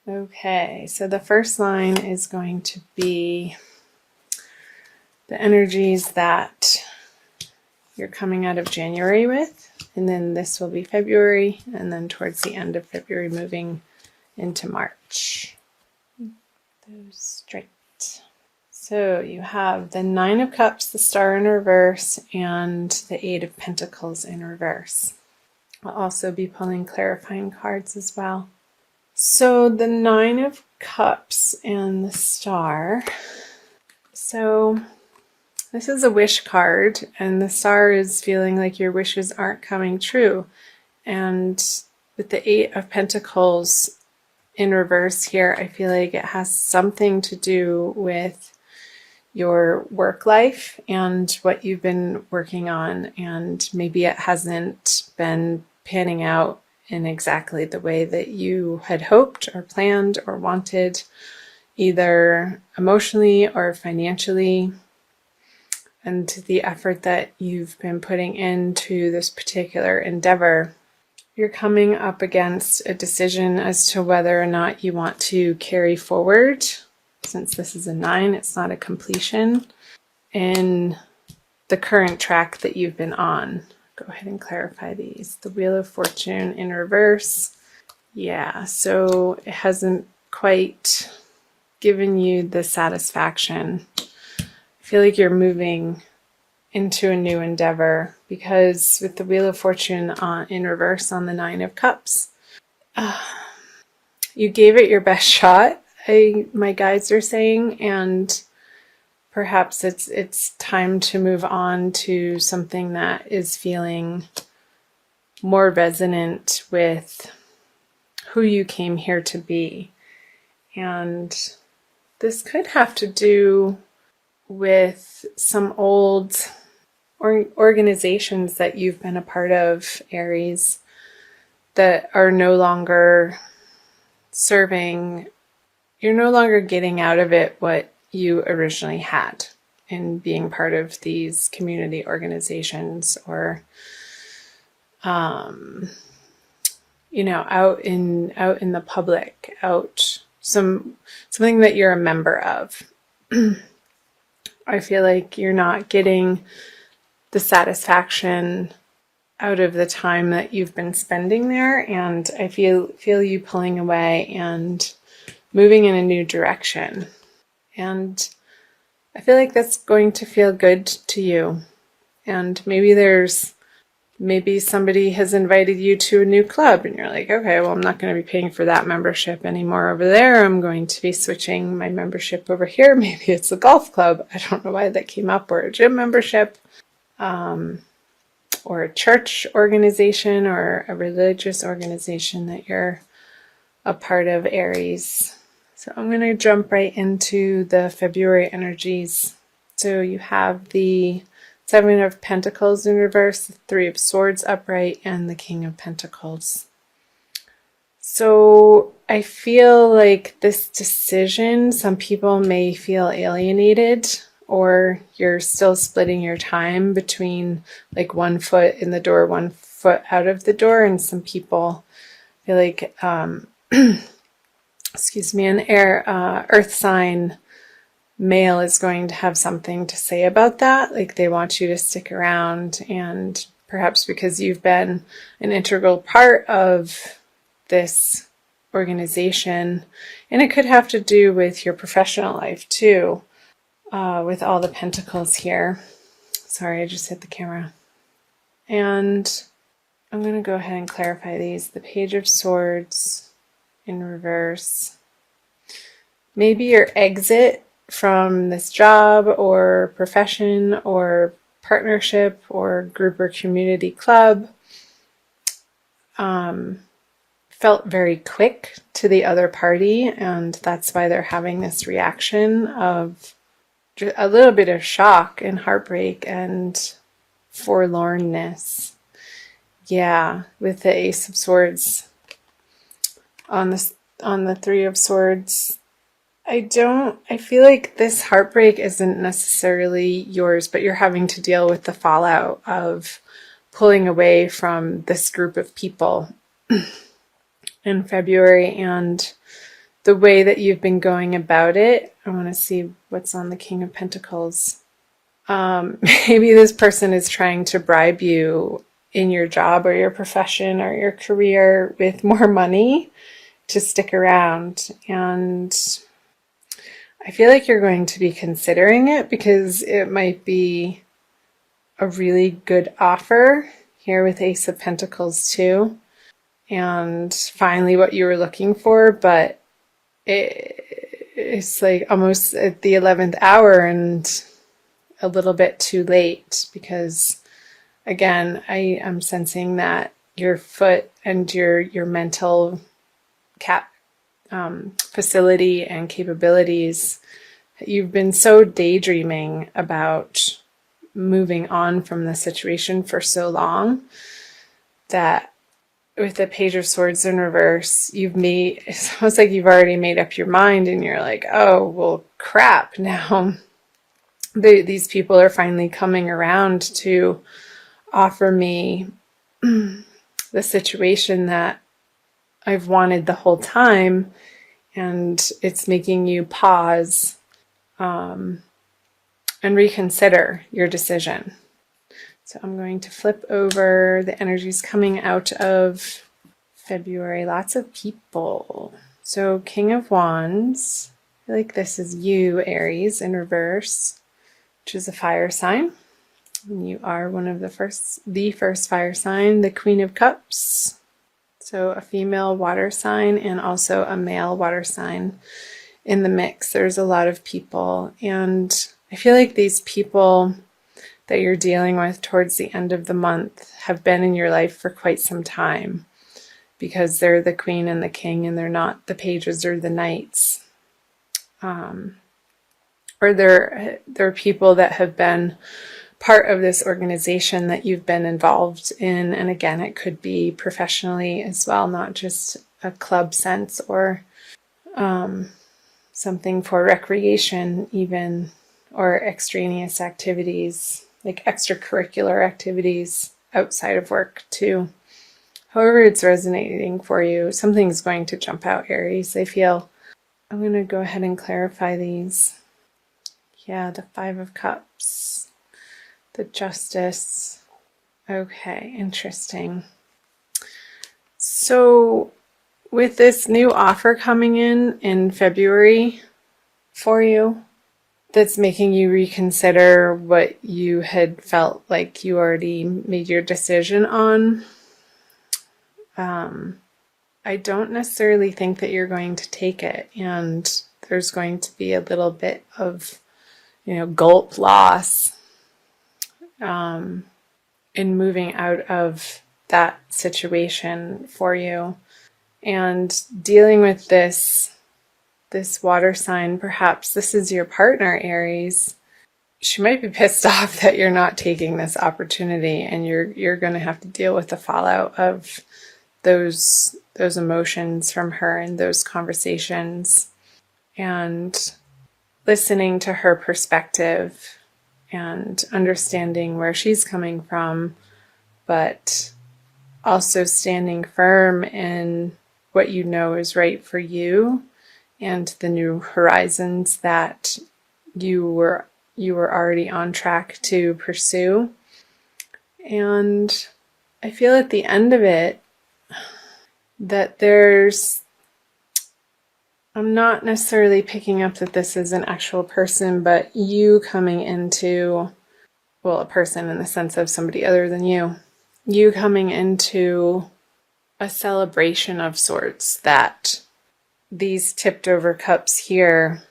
Okay, so the first line is going to be the energies that you're coming out of January with, and then this will be February, and then towards the end of February moving into March. Those straight. So you have the Nine of Cups, the Star in reverse, and the Eight of Pentacles in reverse. I'll also be pulling clarifying cards as well. So the Nine of Cups and the Star. So this is a wish card, and the Star is feeling like your wishes aren't coming true. And with the Eight of Pentacles in reverse here, I feel like it has something to do with your work life and what you've been working on, and maybe it hasn't been panning out in exactly the way that you had hoped or planned or wanted, either emotionally or financially. And the effort that you've been putting into this particular endeavor, you're coming up against a decision as to whether or not you want to carry forward. Since this is a 9, it's not a completion in the current track that you've been on. Go ahead and clarify these. The Wheel of Fortune in reverse. Yeah, so it hasn't quite given you the satisfaction. I feel like you're moving into a new endeavor, because with the Wheel of Fortune in reverse on the Nine of Cups, you gave it your best shot, my guides are saying, and perhaps it's time to move on to something that is feeling more resonant with who you came here to be. And this could have to do with some old organizations that you've been a part of, Aries, that are no longer serving. You're no longer getting out of it what you originally had in being part of these community organizations, or out in the public, something that you're a member of. I feel like you're not getting the satisfaction out of the time that you've been spending there, and I feel you pulling away and moving in a new direction. And I feel like that's going to feel good to you. And maybe somebody has invited you to a new club, and you're like, okay, well, I'm not going to be paying for that membership anymore over there. I'm going to be switching my membership over here. Maybe it's a golf club. I don't know why that came up, or a gym membership, or a church organization, or a religious organization that you're a part of, Aries. So I'm going to jump right into the February energies. So you have the Seven of Pentacles in reverse, the Three of Swords upright, and the King of Pentacles. So I feel like this decision, some people may feel alienated, or you're still splitting your time between like one foot in the door, one foot out of the door, and some people feel like an earth sign male is going to have something to say about that. Like they want you to stick around, and perhaps because you've been an integral part of this organization, and it could have to do with your professional life too, with all the pentacles here. Sorry, I just hit the camera. And I'm going to go ahead and clarify these. The Page of Swords in reverse. Maybe your exit from this job or profession or partnership or group or community club felt very quick to the other party, and that's why they're having this reaction of a little bit of shock and heartbreak and forlornness. Yeah, with the Ace of Swords on the Three of Swords. I feel like this heartbreak isn't necessarily yours, but you're having to deal with the fallout of pulling away from this group of people in February, and the way that you've been going about it. I want to see what's on the King of Pentacles. Maybe this person is trying to bribe you in your job or your profession or your career with more money to stick around. And I feel like you're going to be considering it because it might be a really good offer here with Ace of Pentacles too. And finally what you were looking for, but it's like almost at the 11th hour and a little bit too late, because again, I am sensing that your foot and your mental facility and capabilities, you've been so daydreaming about moving on from the situation for so long that with the Page of Swords in reverse, it's almost like you've already made up your mind and you're like, oh, well, crap, now these people are finally coming around to offer me the situation that I've wanted the whole time, and it's making you pause and reconsider your decision. So I'm going to flip over the energies coming out of February. Lots of people. So King of Wands. I feel like this is you, Aries, in reverse, which is a fire sign. And you are one of the first fire sign, the Queen of Cups. So a female water sign and also a male water sign in the mix. There's a lot of people, and I feel like these people that you're dealing with towards the end of the month have been in your life for quite some time, because they're the Queen and the King and they're not the Pages or the Knights. Or they're people that have been part of this organization that you've been involved in. And again, it could be professionally as well, not just a club sense or something for recreation even, or extraneous activities, like extracurricular activities outside of work too. However it's resonating for you, something's going to jump out, Aries, I feel. I'm going to go ahead and clarify these. Yeah, the Five of Cups. The Justice. Okay, interesting. So with this new offer coming in February for you, that's making you reconsider what you had felt like you already made your decision on. I don't necessarily think that you're going to take it, and there's going to be a little bit of, gulp loss in moving out of that situation for you. And dealing with this water sign, perhaps this is your partner, Aries. She might be pissed off that you're not taking this opportunity, and you're going to have to deal with the fallout of those emotions from her and those conversations, and listening to her perspective and understanding where she's coming from, but also standing firm in what you know is right for you and the new horizons that you were already on track to pursue. And I feel at the end of it that I'm not necessarily picking up that this is an actual person, but you coming into, well, a person in the sense of somebody other than you coming into a celebration of sorts, that these tipped over cups here,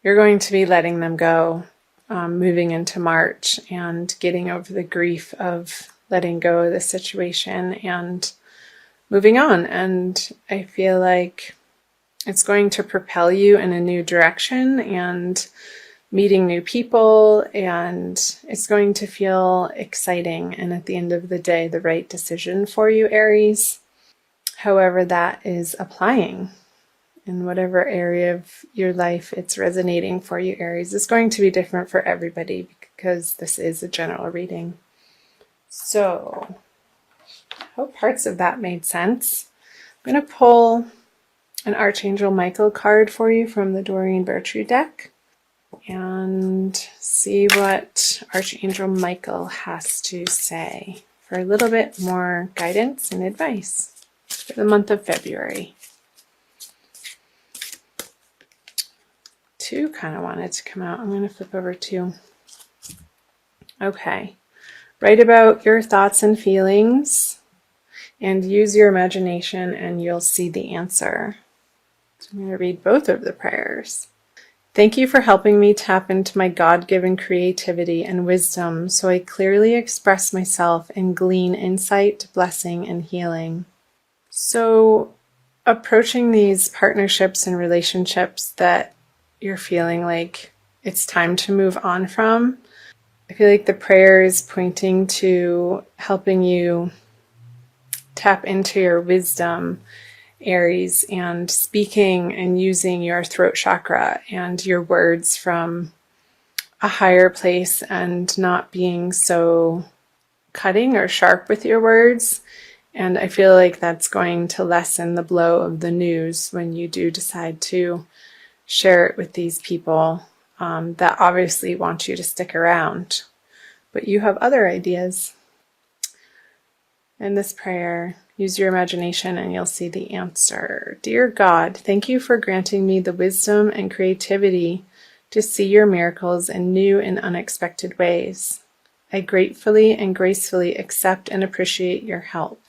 you're going to be letting them go, moving into March and getting over the grief of letting go of the situation and moving on. And I feel like it's going to propel you in a new direction and meeting new people, and it's going to feel exciting and at the end of the day the right decision for you, Aries. However that is applying in whatever area of your life it's resonating for you, Aries. It's going to be different for everybody because this is a general reading. So I hope parts of that made sense. I'm going to pull an Archangel Michael card for you from the Doreen Virtue deck and see what Archangel Michael has to say for a little bit more guidance and advice for the month of February. Two kind of wanted to come out. I'm going to flip over two. Okay. Write about your thoughts and feelings and use your imagination and you'll see the answer. So I'm going to read both of the prayers. Thank you for helping me tap into my God-given creativity and wisdom so I clearly express myself and glean insight, blessing, and healing. So approaching these partnerships and relationships that you're feeling like it's time to move on from, I feel like the prayer is pointing to helping you tap into your wisdom, Aries, and speaking and using your throat chakra and your words from a higher place and not being so cutting or sharp with your words. And I feel like that's going to lessen the blow of the news when you do decide to share it with these people that obviously want you to stick around. But you have other ideas. In this prayer, use your imagination and you'll see the answer. Dear God, thank you for granting me the wisdom and creativity to see your miracles in new and unexpected ways. I gratefully and gracefully accept and appreciate your help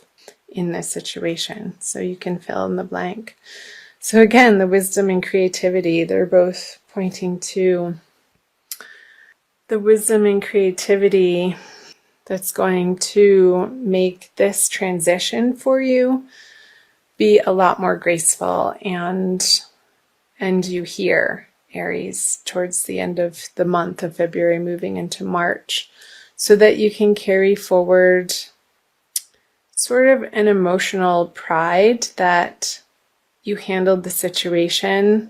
in this situation. So you can fill in the blank. So again, the wisdom and creativity, they're both pointing to the wisdom and creativity that's going to make this transition for you be a lot more graceful and you hear, Aries, towards the end of the month of February moving into March, so that you can carry forward sort of an emotional pride that you handled the situation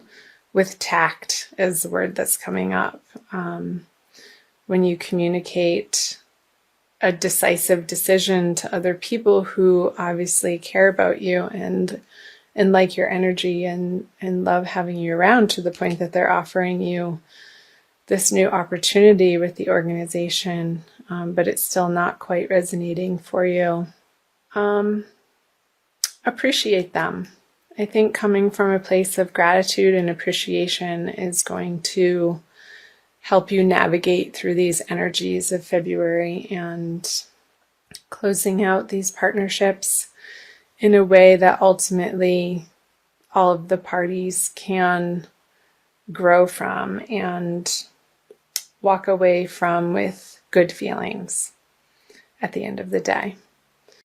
with tact is the word that's coming up. When you communicate a decisive decision to other people who obviously care about you and like your energy and love having you around, to the point that they're offering you this new opportunity with the organization, but it's still not quite resonating for you. Appreciate them. I think coming from a place of gratitude and appreciation is going to help you navigate through these energies of February and closing out these partnerships in a way that ultimately all of the parties can grow from and walk away from with good feelings at the end of the day.